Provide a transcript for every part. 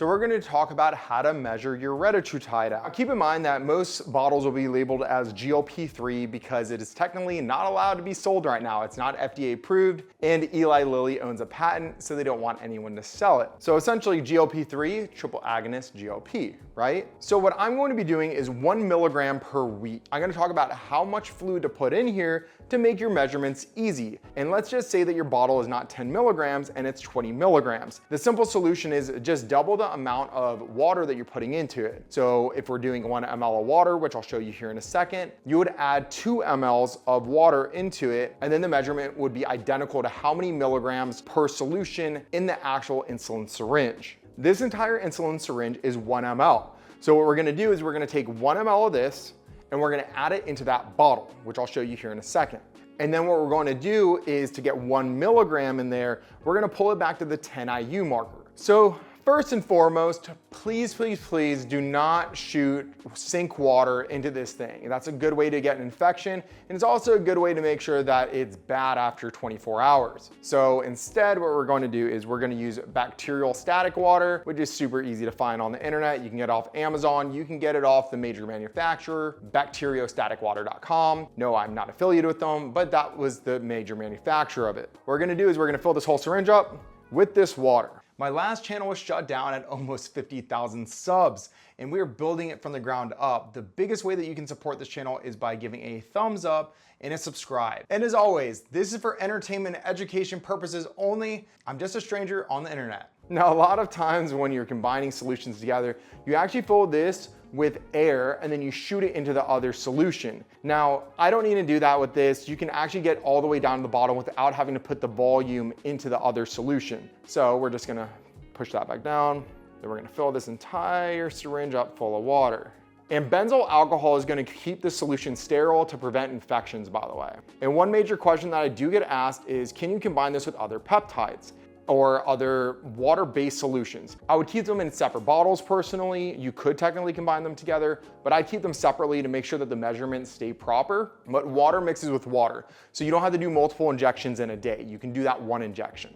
So we're going to talk about how to measure your Retatrutide out. Keep in mind that most bottles will be labeled as GLP-3 because it is technically not allowed to be sold right now. It's not FDA approved, and Eli Lilly owns a patent, so they don't want anyone to sell it. So essentially GLP-3, triple agonist GLP, right? So what I'm going to be doing is 1 milligram per week. I'm going to talk about how much fluid to put in here to make your measurements easy. And let's just say that your bottle is not 10 milligrams and it's 20 milligrams. The simple solution is just double the amount of water that you're putting into it. So if we're doing 1 ml of water, which I'll show you here in a second, you would add 2 mLs of water into it, and then the measurement would be identical to how many milligrams per solution in the actual insulin syringe. This entire insulin syringe is 1 ml. So what we're gonna do is we're gonna take 1 ml of this and we're gonna add it into that bottle, which I'll show you here in a second. And then what we're going to do is to get 1 milligram in there, we're gonna pull it back to the 10 IU marker. So first and foremost, please, please, please do not shoot sink water into this thing. That's a good way to get an infection, and it's also a good way to make sure that it's bad after 24 hours. So instead, what we're going to do is we're going to use bacterial static water, which is super easy to find on the internet. You can get it off Amazon. You can get it off the major manufacturer, bacteriostaticwater.com. No, I'm not affiliated with them, but that was the major manufacturer of it. What we're going to do is we're going to fill this whole syringe up with this water. My last channel was shut down at almost 50,000 subs, and we are building it from the ground up. The biggest way that you can support this channel is by giving a thumbs up and a subscribe. And as always, this is for entertainment and education purposes only. I'm just a stranger on the internet. Now, a lot of times when you're combining solutions together, you actually fill this with air and then you shoot it into the other solution. Now, I don't need to do that with this. You can actually get all the way down to the bottom without having to put the volume into the other solution. So we're just gonna push that back down. Then we're gonna fill this entire syringe up full of water. And benzyl alcohol is gonna keep the solution sterile to prevent infections, by the way. And one major question that I do get asked is, can you combine this with other peptides or other water-based solutions? I would keep them in separate bottles personally. You could technically combine them together, but I keep them separately to make sure that the measurements stay proper. But water mixes with water, so you don't have to do multiple injections in a day. You can do that 1 injection.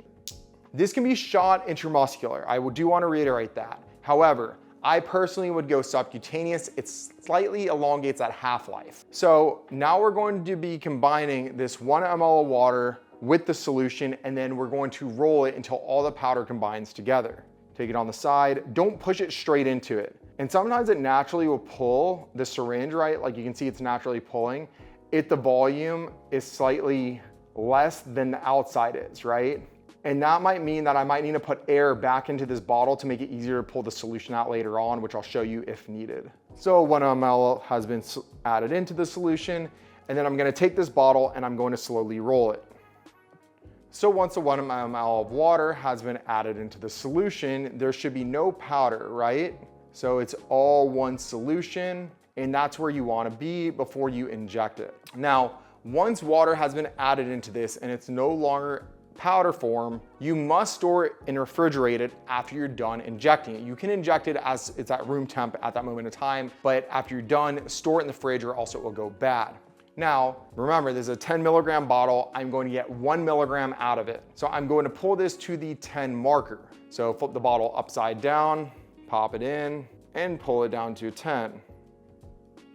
This can be shot intramuscular. I do want to reiterate that. However, I personally would go subcutaneous. It slightly elongates that half-life. So now we're going to be combining this 1 ml of water with the solution, and then we're going to roll it until all the powder combines together. Take it on the side. Don't push it straight into it. And sometimes it naturally will pull the syringe, right? Like you can see it's naturally pulling. If the volume is slightly less than the outside is, right? And that might mean that I might need to put air back into this bottle to make it easier to pull the solution out later on, which I'll show you if needed. So 1 ml has been added into the solution, and then I'm gonna take this bottle and I'm going to slowly roll it. So once the 1 ml of water has been added into the solution, there should be no powder, right? So it's all one solution, and that's where you want to be before you inject it. Now, once water has been added into this and it's no longer powder form, you must store it and refrigerate it after you're done injecting it. You can inject it as it's at room temp at that moment in time, but after you're done, store it in the fridge or else it will go bad. Now, remember, this is a 10 milligram bottle. I'm going to get 1 milligram out of it. So I'm going to pull this to the 10 marker. So flip the bottle upside down, pop it in, and pull it down to 10.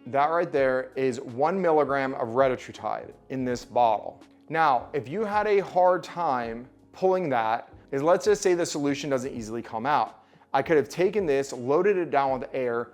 That right there is 1 milligram of Retatrutide in this bottle. Now, if you had a hard time pulling that, let's just say the solution doesn't easily come out. I could have taken this, loaded it down with air,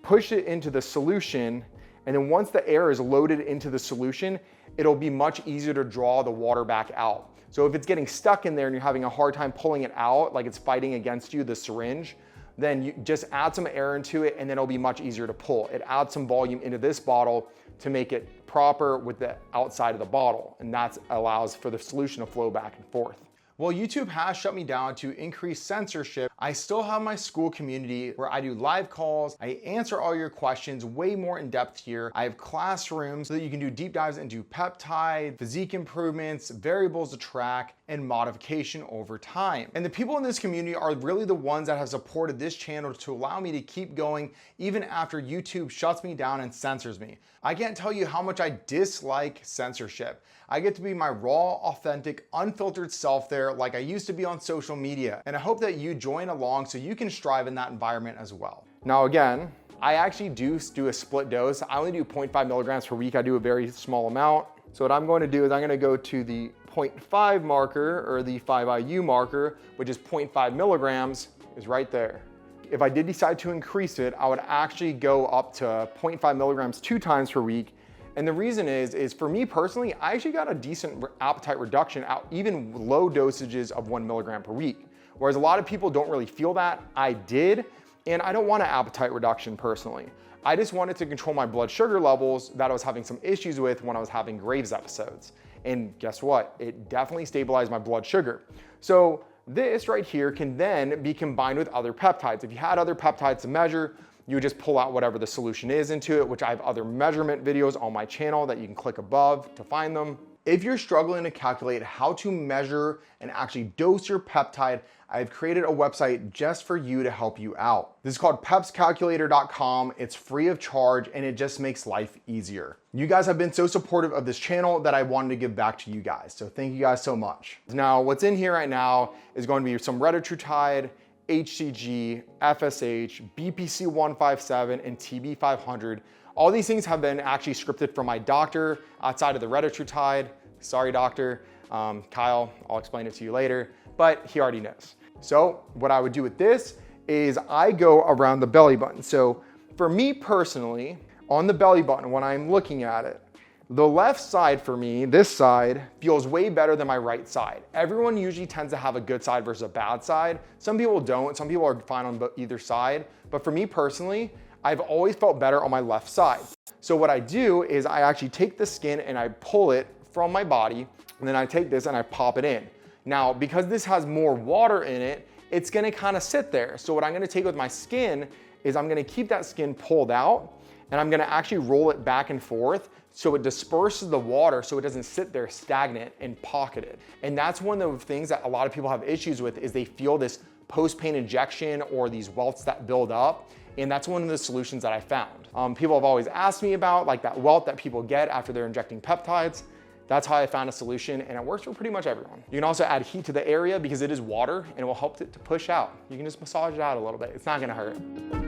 pushed it into the solution, and then once the air is loaded into the solution, it'll be much easier to draw the water back out. So if it's getting stuck in there and you're having a hard time pulling it out, like it's fighting against you, the syringe, then you just add some air into it and then it'll be much easier to pull. It adds some volume into this bottle to make it proper with the outside of the bottle, and that allows for the solution to flow back and forth. Well, YouTube has shut me down to increase censorship. I still have my Skool community where I do live calls. I answer all your questions way more in depth here. I have classrooms so that you can do deep dives into peptide, physique improvements, variables to track, and modification over time. And the people in this community are really the ones that have supported this channel to allow me to keep going even after YouTube shuts me down and censors me. I can't tell you how much I dislike censorship. I get to be my raw, authentic, unfiltered self there, there like I used to be on social media. And I hope that you join along so you can strive in that environment as well. Now again, I actually do a split dose. I only do 0.5 milligrams per week. I do a very small amount. So what I'm going to do is I'm going to go to the 0.5 marker, or the 5 IU marker, which is 0.5 milligrams, is right there. If I did decide to increase it, I would actually go up to 0.5 milligrams 2 times per week. And the reason is for me personally, I actually got a decent appetite reduction at even low dosages of 1 milligram per week. Whereas a lot of people don't really feel that. I did, and I don't want an appetite reduction personally. I just wanted to control my blood sugar levels that I was having some issues with when I was having Graves episodes. And guess what? It definitely stabilized my blood sugar. So this right here can then be combined with other peptides. If you had other peptides to measure, you would just pull out whatever the solution is into it, which I have other measurement videos on my channel that you can click above to find them. If you're struggling to calculate how to measure and actually dose your peptide, I've created a website just for you to help you out. This is called pepscalculator.com. It's free of charge and it just makes life easier. You guys have been so supportive of this channel that I wanted to give back to you guys. So thank you guys so much. Now, what's in here right now is going to be some Retatrutide, HCG, FSH, BPC 157, and TB 500. All these things have been actually scripted from my doctor outside of the Retatrutide. Sorry, doctor. Kyle, I'll explain it to you later, but he already knows. So what I would do with this is I go around the belly button. So for me personally, on the belly button, when I'm looking at it, the left side for me, this side, feels way better than my right side. Everyone usually tends to have a good side versus a bad side. Some people don't. Some people are fine on either side. But for me personally, I've always felt better on my left side. So what I do is I actually take the skin and I pull it from my body, and then I take this and I pop it in. Now, because this has more water in it, it's gonna kind of sit there. So what I'm gonna take with my skin is I'm gonna keep that skin pulled out, and I'm gonna actually roll it back and forth so it disperses the water so it doesn't sit there stagnant and pocketed. And that's one of the things that a lot of people have issues with, is they feel this post-pain injection or these welts that build up. And that's one of the solutions that I found. People have always asked me about like that welt that people get after they're injecting peptides. That's how I found a solution, and it works for pretty much everyone. You can also add heat to the area because it is water and it will help it to push out. You can just massage it out a little bit. It's not gonna hurt.